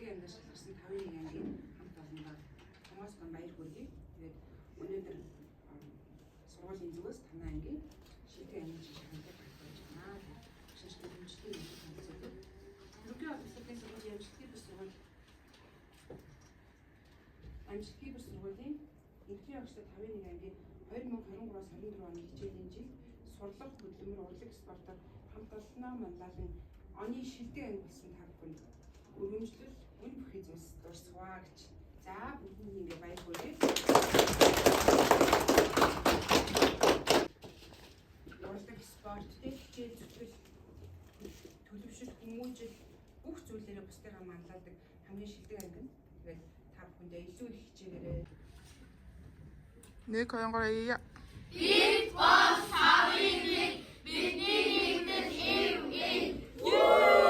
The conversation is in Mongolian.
шилдэг ангиас шалгасан 5-1 ангийн хамт олондоо Томас гон баяр хүргэе. Тэгээд өнөөдөр сургуулийн зүгээс 5 ангийн шилдэг ангийн шалгалтыг багтааж байна. Шилдэг хэмжлэгийн хэлцүүлэг. Түрүүгийн офисын сургуулийн амжилтын бус сургууль амжилтын бус сургуулийн энэний огцтой 5-1 ангийн 2023-24 оны хичээлийн жил сурлага хөдөлмөр урлаг спортоор хамт олонноо манлайлан оны шилдэг анги болсон та бүхэнд өргөмжлөл үн бүхий зүйлс дурсваа гэж. За бүгд ингэ баяр хүргэе. Урлаг спорт хичээл зүтгэл төлөвшөл хүмүүжил бүх зүйлээрээ бусдыгаа манлайладаг хамгийн шилдэг анги нь. Тэгээд та бүхэндээ илүү их хичээлээрээ 1 2 3 It was having it, beginning the evening.